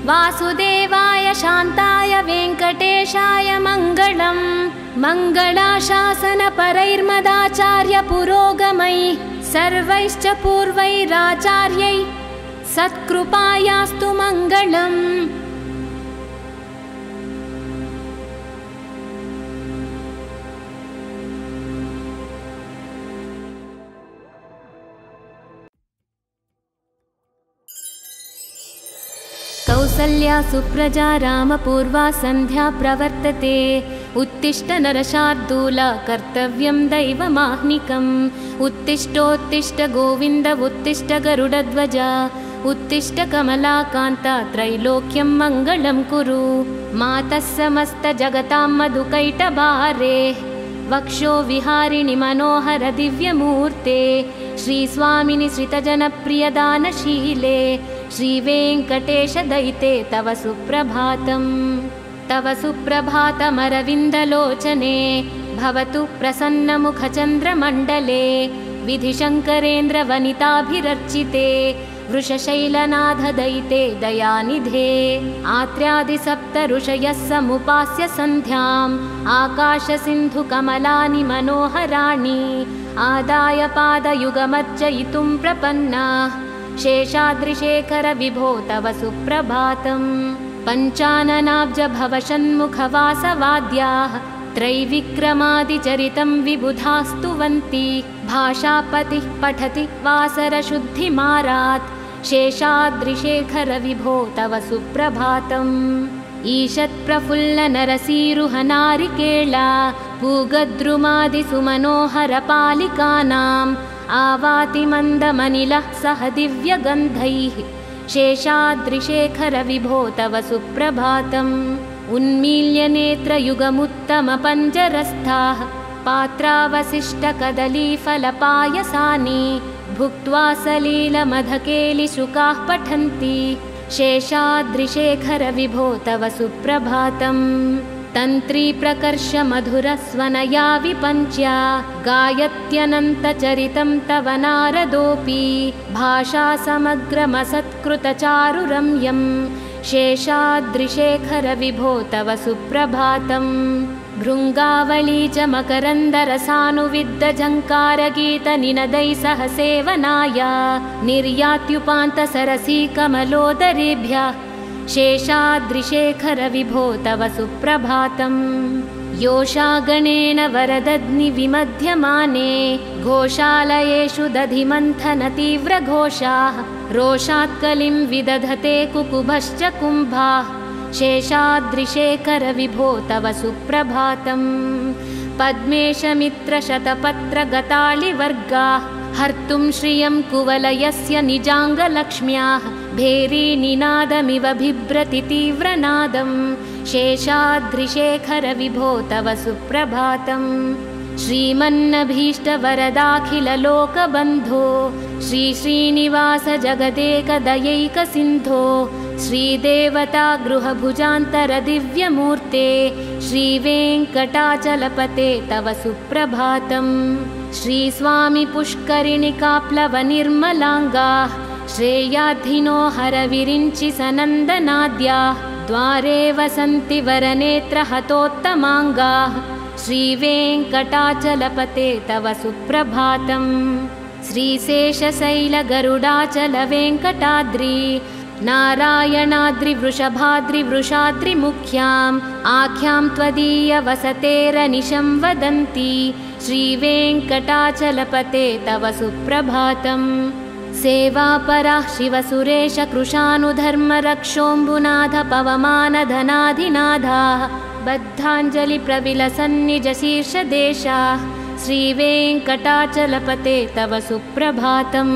[SPEAKER 1] वासुदेवाय शान्ताय वेङ्कटेशाय मङ्गलम्। मङ्गलाशासनपरैर्मदाचार्यपुरोगमैः सर्वैश्च पूर्वैराचार्यैः सत्कृपायास्तु मङ्गलम्। कौसल्या सुप्रजा रामपूर्वा सन्ध्या प्रवर्तते उत्तिष्ठ नरशार्दूल कर्तव्यं दैवमाह्निकम् उत्तिष्ठोत्तिष्ठ गोविन्द उत्तिष्ठ गरुडध्वज उत्तिष्ठ कमलाकान्ता त्रैलोक्यं मङ्गलं कुरु मातः समस्तजगतां मधुकैटभारे वक्षो विहारिणि मनोहर दिव्यमूर्ते श्रीस्वामिनि श्रितजनप्रियदानशीले श्रीवेङ्कटेशदयिते तव सुप्रभातम् तव सुप्रभातमरविन्दलोचने भवतु प्रसन्नमुखचन्द्रमण्डले विधिशङ्करेन्द्रवनिताभिरर्चिते वृषशैलनाथदयिते दयानिधे आत्र्यादिसप्त ऋषयः समुपास्य सन्ध्याम् आकाशसिन्धुकमलानि मनोहराणि आदाय पादयुगमर्चयितुं प्रपन्नाः शेषाद्रिशेखर विभो तव सुप्रभातम् पञ्चाननाब्ज भवषण्मुखवासवाद्याः त्रैविक्रमादिचरितं विबुधास्तुवन्ति भाषापतिः पठति वासरशुद्धिमारात् शेषाद्रिशेखर विभो तव सुप्रभातम् ईषत्प्रफुल्लनरसीरुहनारिकेला पूगद्रुमादिसुमनोहरपालिकानाम् आवाति मन्दमनिलः सह दिव्यगन्धैः शेषाद्रिशेखर विभो तव सुप्रभातम् उन्मील्यनेत्रयुगमुत्तमपञ्जरस्थाः पात्रावशिष्टकदलीफलपायसानि भुक्त्वा सलीलमधकेलिशुकाः पठन्ति शेषाद्रिशेखर विभो तव सुप्रभातम् तन्त्री प्रकर्ष मधुरस्वनया विपञ्च्या गायत्यनन्तचरितं तव नारदोऽपि भाषा समग्रमसत्कृतचारुरम्यम् शेषाद्रिशेखर विभो तव सुप्रभातम् भृङ्गावली च मकरन्दरसानुविद्धझङ्कारगीतनिनदैः सह सेवनाय निर्यात्युपान्तसरसी कमलोदरेभ्यः शेषाद्रिशेखर विभो तव सुप्रभातम् योषागणेन वरदग्निविमध्यमाने घोषालयेषु दधिमन्थनतीव्रघोषाः रोषात्कलिं विदधते कुकुभश्च कुम्भाः शेषाद्रिशेखर विभो तव सुप्रभातम् पद्मेशमित्रशतपत्रगतालिवर्गाः हर्तुं श्रियं कुवलयस्य निजाङ्गलक्ष्म्याः भेरीनिनादमिव बिभ्रति तीव्रनादम् शेषाद्रिशेखर विभो तव सुप्रभातम् श्रीमन्नभीष्टवरदाखिललोकबन्धो श्रीश्रीनिवास जगदेकदयैकसिन्धो श्रीदेवता गृहभुजान्तर दिव्यमूर्ते श्रीवेङ्कटाचलपते तव सुप्रभातम् श्रीस्वामि पुष्करिणिकाप्लवनिर्मलाङ्गाः श्रेयाधिनो हरविरिञ्चि सनन्दनाद्याः द्वारे वसन्ति वरनेत्रहतोत्तमाङ्गाः श्रीवेङ्कटाचलपते तव सुप्रभातम् श्रीशेषशैलगरुडाचलवेङ्कटाद्रि नारायणाद्रिवृषभाद्रिवृषाद्रिमुख्याम् आख्यां त्वदीयवसतेरनिशं वदन्ति श्रीवेङ्कटाचलपते तव सुप्रभातम् सेवापराः शिवसुरेश कृशानुधर्मरक्षोऽम्बुनाथ पवमानधनाधिनाथाः बद्धाञ्जलिप्रविलसन्निजशीर्षदेशाः श्रीवेङ्कटाचलपते तव सुप्रभातम्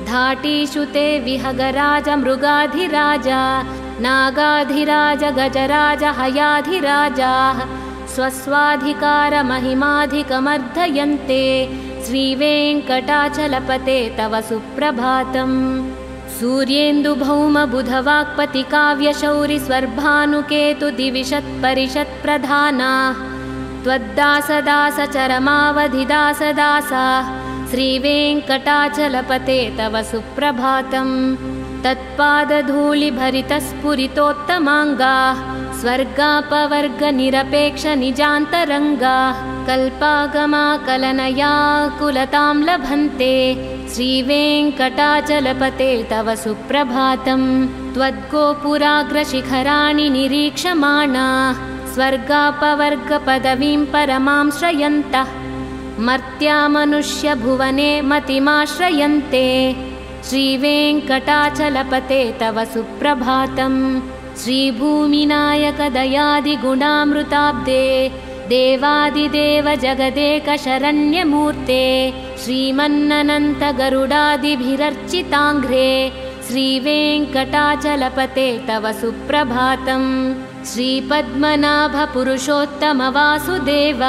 [SPEAKER 1] धाटीषु ते विहगराज मृगाधिराजा नागाधिराज गजराज हयाधिराजाः स्वस्वाधिकारमहिमाधिकमर्धयन्ते श्रीवेङ्कटाचलपते तव सुप्रभातम् सूर्येन्दुभौमबुधवाक्पतिकाव्यशौरिस्वर्भानुकेतुदिविशत्परिषत्प्रधानाः त्वद्दासदासचरमावधिदासदासाः श्रीवेङ्कटाचलपते तव सुप्रभातम् तत्पादधूलिभरितस्फुरितोत्तमाङ्गाः स्वर्गापवर्गनिरपेक्षनिजान्तरङ्गाः कल्पागमाकलनयाकुलतां लभन्ते श्रीवेङ्कटाचलपते तव सुप्रभातम् त्वद्गोपुराग्रशिखराणि निरीक्षमाणाः स्वर्गापवर्गपदवीं परमां श्रयन्तः मर्त्या मनुष्यभुवने मतिमाश्रयन्ते श्रीवेङ्कटाचलपते तव सुप्रभातम्। श्रीभूमिनायकदयादिगुणामृताब्दे देवादिदेव जगदेकशरण्यमूर्ते श्रीमन्ननन्तगरुडादिभिरर्चिताङ्घ्रे श्रीवेङ्कटाचलपते तव सुप्रभातम्। श्रीपद्मनाभपुरुषोत्तमवासुदेव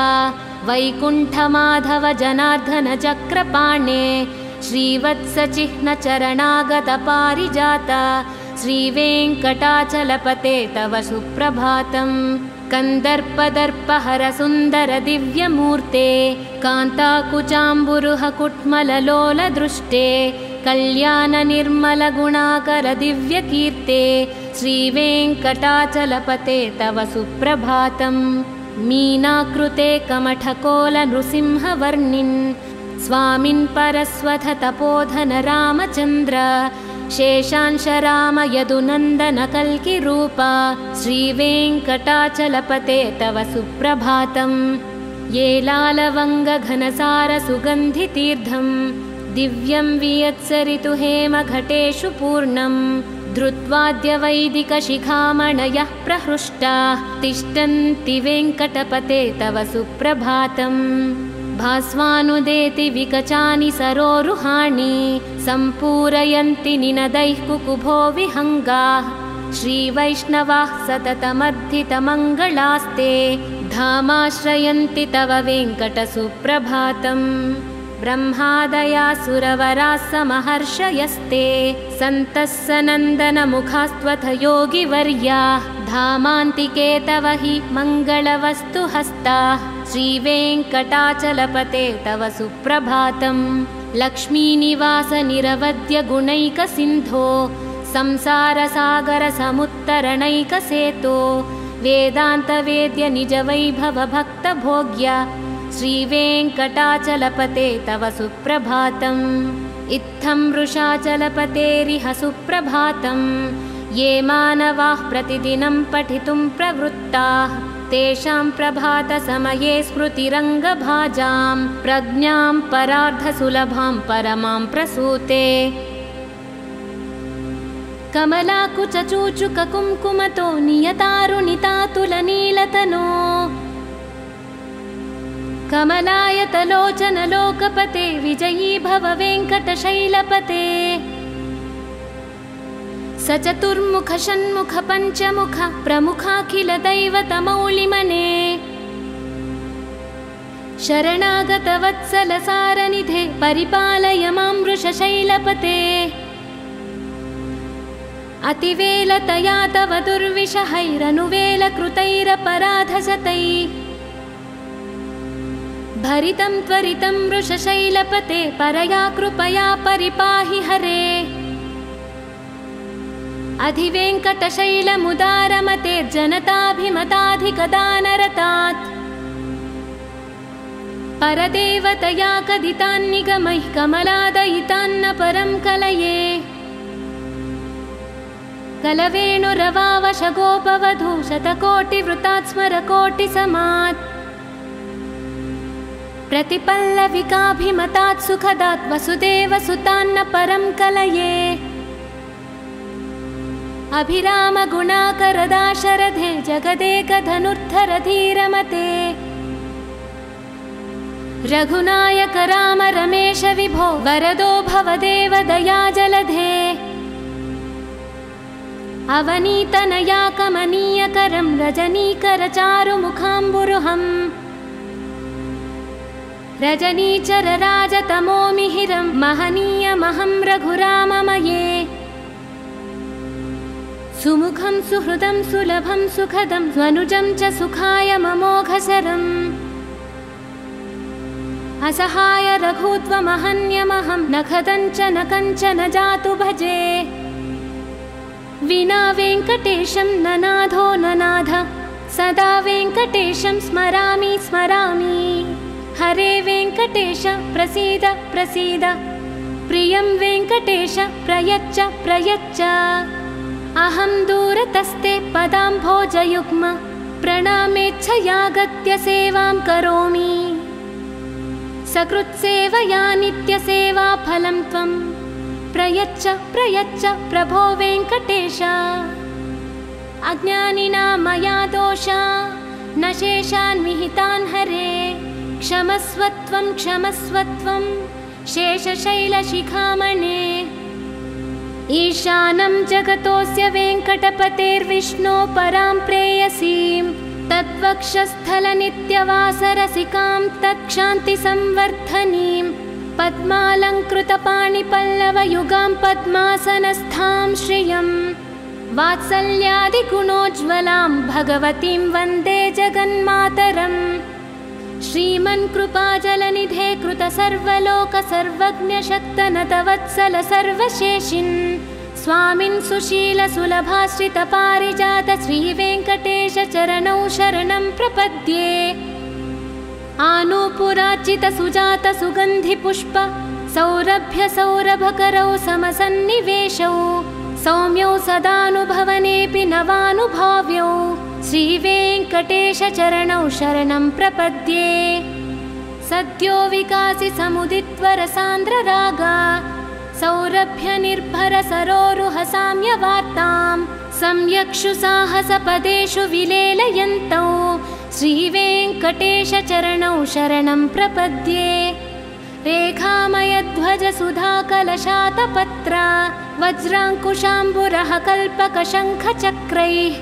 [SPEAKER 1] वैकुण्ठमाधव जनार्दन चक्रपाणे श्रीवत्सचिह्नचरणागतपारिजात श्रीवेङ्कटाचलपते तव सुप्रभातम्। कन्दर्पदर्पहरसुन्दर दिव्यमूर्ते कान्ताकुचाम्बुरुह कुट्मललोलदृष्टे कल्याणनिर्मलगुणाकर दिव्यकीर्ते श्रीवेङ्कटाचलपते तव सुप्रभातम्। मीनाकृते कमठकोलनृसिंहवर्णिन् स्वामिन् परस्वथ तपोधन रामचन्द्र शेषांशराम यदुनन्दन कल्किरूप श्रीवेङ्कटाचलपते तव सुप्रभातम्। ये लालवङ्गघनसारसुगन्धितीर्थं दिव्यं वियत्सरितु हेमघटेषु पूर्णं धृत्वाद्यवैदिकशिखामणयः प्रहृष्टाः तिष्ठन्ति वेङ्कटपते तव सुप्रभातम्। भास्वानुदेति विकचानि सरोरुहाणि सम्पूरयन्ति निनदैः कुकुभो विहङ्गाः श्रीवैष्णवाः सततमर्धितमङ्गलास्ते धामाश्रयन्ति तव वेङ्कटसुप्रभातम्। ब्रह्मादयासुरवराः समहर्षयस्ते सन्तः सनन्दनमुखास्त्वथ योगिवर्याः धामान्तिके तव हि मङ्गलवस्तुहस्ताः श्रीवेङ्कटाचलपते तव सुप्रभातम्। लक्ष्मीनिवासनिरवद्यगुणैकसिन्धो संसारसागरसमुत्तरणैकसेतो वेदान्तवेद्य निजवैभवभक्तभोग्य श्रीवेङ्कटाचलपते तव सुप्रभातम्। इत्थं वृषाचलपतेरिह सुप्रभातम्। ये मानवाः प्रतिदिनं पठितुं प्रवृत्ताः तेषां प्रभातसमये स्मृतिरङ्गभाजां प्रज्ञां परार्धसुलभां परमां प्रसूते। कमलाकुचूचुककुङ्कुमतो नियतारुणितातुलनीलतनो कमलायतलोचनलोकपते विजयी भव वेङ्कटशैलपते। स चतुर्मुख षण्मुख पञ्चमुख प्रमुखाखिलदैवतमौलिमने शरणागतवत्सलसारनिधे परिपालय मां वृषशैलपते। अतिवेलतया तव दुर्विषहैरनुवेलकृतैरपराधशतैः भरितं त्वरितं वृषशैलपते परया कृपया परिपाहि हरे। अधिवेङ्कटशैलमुदारमतेर्जनताभिमताधिकदानरतात् परदेवतया कथितान्निगमैः कमलादयितान्न परं कलये। कलवेणुरवावशगोपवधू शतकोटिवृतात् स्मरकोटिसमात् प्रतिपल्लविकाभिमतात् सुखदात् वसुदेवसुतान्न परं कलये। अभिरामगुणाकरदाशरथे जगदेकधनुर्धरधीरमते रघुनायक राम रमेश विभो वरदो भवदेव दयाजलधे। अवनीतनया कमनीयकरं रजनीकरचारुमुखाम्बुरुहम् रजनीचरराजतमोमिहिरं महनीयमहं रघुराममये। सुमुखं सुहृदं सुलभं सुखदं स्वनुजं च सुखाय ममोघसरम् असहाय रघुत्वमहन्यमहं न खदञ्च न कञ्चन जातु भजे। विना वेङ्कटेशं न नाथो न नाथ सदा वेङ्कटेशं स्मरामि स्मरामि। हरे वेङ्कटेश प्रसीद प्रसीद प्रियं वेङ्कटेश प्रयच्छ प्रयच्छ। अहं दूरतस्ते पदाम्भोजयुग्म प्रणामेच्छयागत्य सेवां करोमि। सकृत्सेवया नित्यसेवा फलं त्वं प्रयच्छ प्रयच्छ प्रभो वेङ्कटेश। अज्ञानिना मया दोषा न शेषान् विहितान् हरे। क्षमस्वत्वं क्षमस्वत्वं शेषशैलशिखामणे। ईशानं जगतोऽस्य वेङ्कटपतेर्विष्णो परां प्रेयसीं तद्वक्षस्थलनित्यवासरसिकां तत्क्षान्तिसंवर्धनीं पद्मालङ्कृतपाणिपल्लवयुगां पद्मासनस्थां श्रियं वात्सल्यादिगुणोज्ज्वलां भगवतीं वन्दे जगन्मातरम्। श्रीमन्कृपाजलनिधे कृतसर्वलोकसर्वज्ञशक्तनतवत्सल सर्वशेषिन् स्वामिन् सुशीलसुलभाश्रितपारिजात श्रीवेङ्कटेशचरणौ शरणं प्रपद्ये। आनूपुरार्चितसुजातसुगन्धिपुष्प सौरभ्य सौरभकरौ समसन्निवेशौ सौम्यौ सदानुभवनेऽपि नवानुभाव्यौ श्रीवेङ्कटेशचरणौ शरणं प्रपद्ये। सद्यो विकासि समुदित्वरसान्द्ररागा सौरभ्यनिर्भरसरोरुह साम्यवार्तां सम्यक्षु साहसपदेषु विलेलयन्तौ श्रीवेङ्कटेशचरणौ शरणं प्रपद्ये। रेखामयध्वजसुधाकलशातपत्र वज्राङ्कुशाम्बुरः कल्पकशङ्खचक्रैः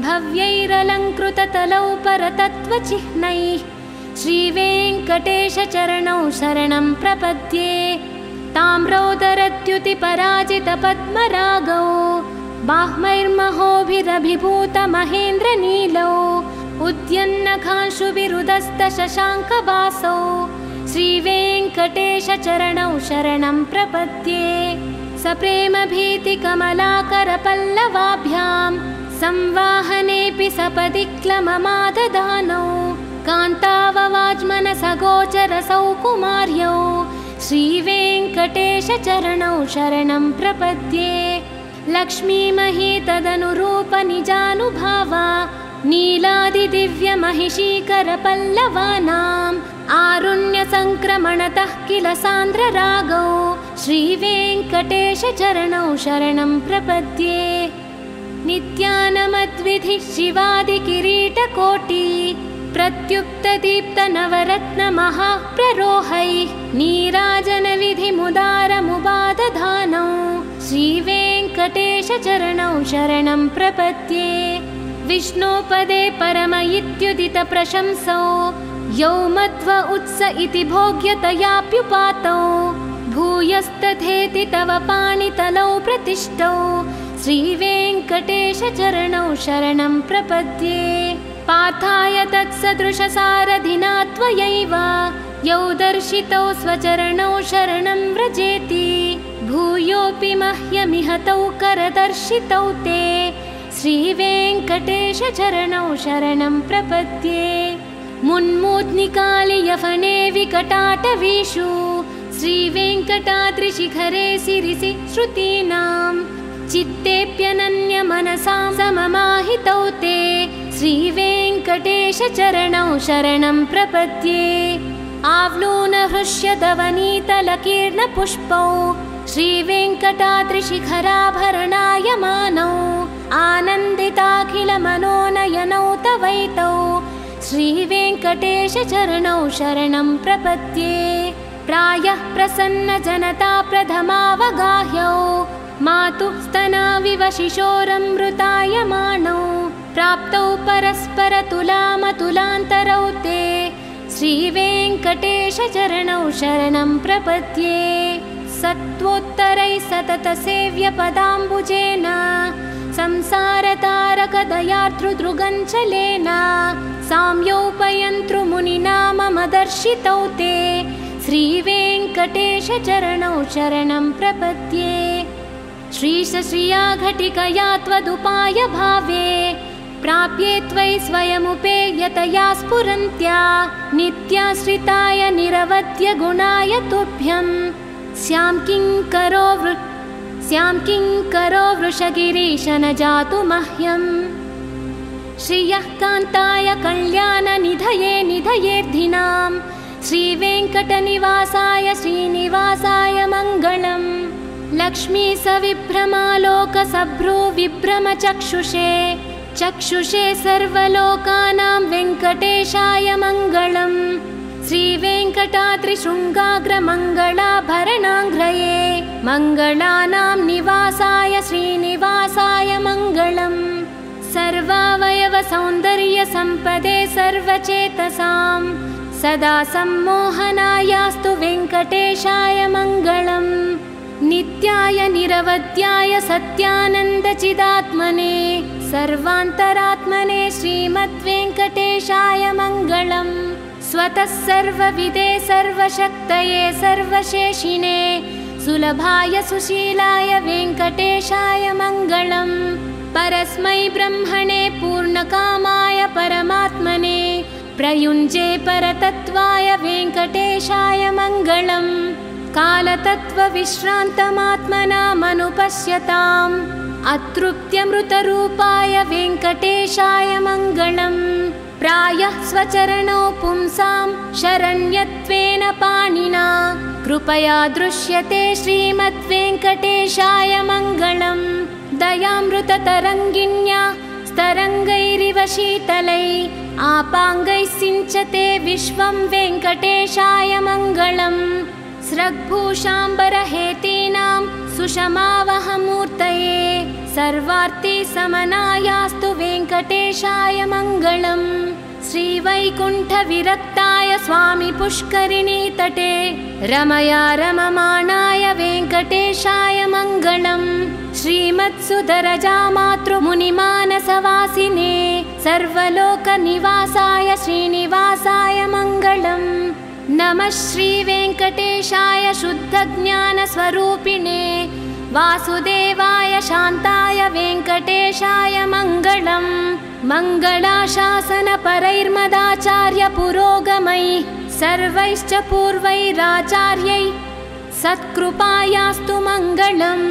[SPEAKER 1] भव्यैरलङ्कृततलौ परतत्त्वचिह्नैः श्रीवेङ्कटेशचरणौ शरणं प्रपद्ये। ताम्रोदरद्युतिपराजितपद्मरागौ बाह्मैर्महोभिरभिभूतमहेन्द्रनीलौ उद्यन्नखांशुभिरुदस्तशशाङ्कवासौ श्रीवेङ्कटेशचरणौ शरणं प्रपद्ये। सप्रेमभीतिकमलाकरपल्लवाभ्यां संवाहनेऽपि सपदि क्लममाददानौ कान्ताववाज्मनसगोचरसौ कुमार्यौ श्रीवेङ्कटेशचरणौ शरणं प्रपद्ये। लक्ष्मीमही तदनुरूपनिजानुभावा नीलादिदिव्यमहिषीकरपल्लवानाम् आरुण्यसङ्क्रमणतः किल सान्द्ररागौ श्रीवेङ्कटेशचरणौ शरणं प्रपद्ये। नित्यानमद्विधिः शिवादिकिरीटकोटि प्रत्युक्तदीप्तनवरत्नमहाप्ररोहैः नीराजनविधिमुदारमुपादधानौ श्रीवेङ्कटेशचरणौ शरणं प्रपद्ये। विष्णोपदे परम इत्युदितप्रशंसौ यौ मध्व उत्स इति भोग्यतयाप्युपातौ भूयस्तथेति तव पाणितलौ प्रतिष्ठौ श्रीवेङ्कटेशचरणौ शरणं प्रपद्ये। पार्थाय तत्सदृशसारथिना त्वयैव यौ दर्शितौ स्वचरणौ शरणं व्रजेति भूयोऽपि मह्यमिह तौ करदर्शितौ ते श्रीवेङ्कटेशचरणौ शरणं प्रपद्ये। मुन्मूद्निकालियफने विकटाटवीषु श्रीवेङ्कटाद्रिशिखरे सिरिसि श्रुतीनां चित्तेऽप्यनन्यमनसां सममाहितौ ते श्रीवेङ्कटेशचरणौ शरणं प्रपद्ये। आवलूनहृष्यदवनीतलकीर्णपुष्पौ श्रीवेङ्कटाद्रिशिखराभरणायमानौ आनन्दिताखिलमनोनयनौ तवैतौ श्रीवेङ्कटेशचरणौ शरणं प्रपद्ये। प्रायः प्रसन्नजनता प्रथमावगाह्यौ मातुः स्तनाविव शिशोरमृतायमानौ प्राप्तौ परस्परतुलामतुलान्तरौ ते श्रीवेङ्कटेशचरणौ शरणं प्रपद्ये। सत्त्वोत्तरैः सततसेव्यपदाम्बुजेन संसारतारकदयार्तृदृगञ्चलेन साम्योपयन्तृमुनिना मम दर्शितौ ते श्रीवेङ्कटेशचरणौ शरणं प्रपद्ये। श्रीशश्रिया घटिकया त्वदुपाय भावे प्राप्ये त्वयि स्वयमुपेयतया स्फुरन्त्या नित्याश्रिताय निरवध्य गुणाय तुभ्यं स्यां किङ्करो वृषगिरीश न जातु मह्यम्। श्रियः कान्ताय कल्याणनिधये निधयेऽर्धिनां श्रीवेङ्कटनिवासाय श्रीनिवासाय मङ्गलम्। लक्ष्मी सविभ्रमालोकसभ्रू विभ्रमचक्षुषे चक्षुषे सर्वलोकानां वेङ्कटेशाय मङ्गलम् श्रीवेङ्कटाद्रिशृङ्गाग्रमङ्गलाभरणाङ्घ्रये मङ्गलानां निवासाय श्रीनिवासाय मङ्गलम् सर्वावयवसौन्दर्यसम्पदे सर्वचेतसां सदा सम्मोहनायास्तु वेङ्कटेशाय मङ्गलम् नित्याय निरवध्याय सत्यानन्दचिदात्मने सर्वान्तरात्मने श्रीमद्वेङ्कटेशाय मङ्गलम् स्वतः सर्वविदे सर्वशक्तये सर्वशेषिणे सुलभाय सुशीलाय वेङ्कटेशाय मङ्गलम् परस्मै ब्रह्मणे पूर्णकामाय परमात्मने प्रयुञ्जे परतत्त्वाय वेङ्कटेशाय मङ्गलम् कालतत्त्वविश्रान्तमात्मनामनुपश्यताम् अतृप्त्यमृतरूपाय वेङ्कटेशाय मङ्गलम् प्रायः स्वचरणौ पुंसां शरण्यत्वेन पाणिना कृपया दृश्यते श्रीमद्वेङ्कटेशाय मङ्गलम् दयामृततरङ्गिण्या स्तरङ्गैरिव शीतलै आपाङ्गैः सिञ्चते विश्वं वेङ्कटेशाय मङ्गलम् स्रग्भूषाम्बरहेतीनां सुषमावहमूर्तये सर्वार्तिसमनायास्तु वेङ्कटेशाय मङ्गलम् श्रीवैकुण्ठविरक्ताय स्वामी पुष्करिणीतटे रमया रममाणाय वेङ्कटेशाय मङ्गलम् श्रीमत्सुदरजामातृमुनिमानसवासिने सर्वलोकनिवासाय श्रीनिवासाय मङ्गलम् नमः श्रीवेङ्कटेशाय शुद्धज्ञानस्वरूपिणे वासुदेवाय शान्ताय वेङ्कटेशाय मङ्गलम् मङ्गलाशासनपरैर्मदाचार्य पुरोगमैः सर्वैश्च पूर्वैराचार्यैः सत्कृपायास्तु मङ्गलम्।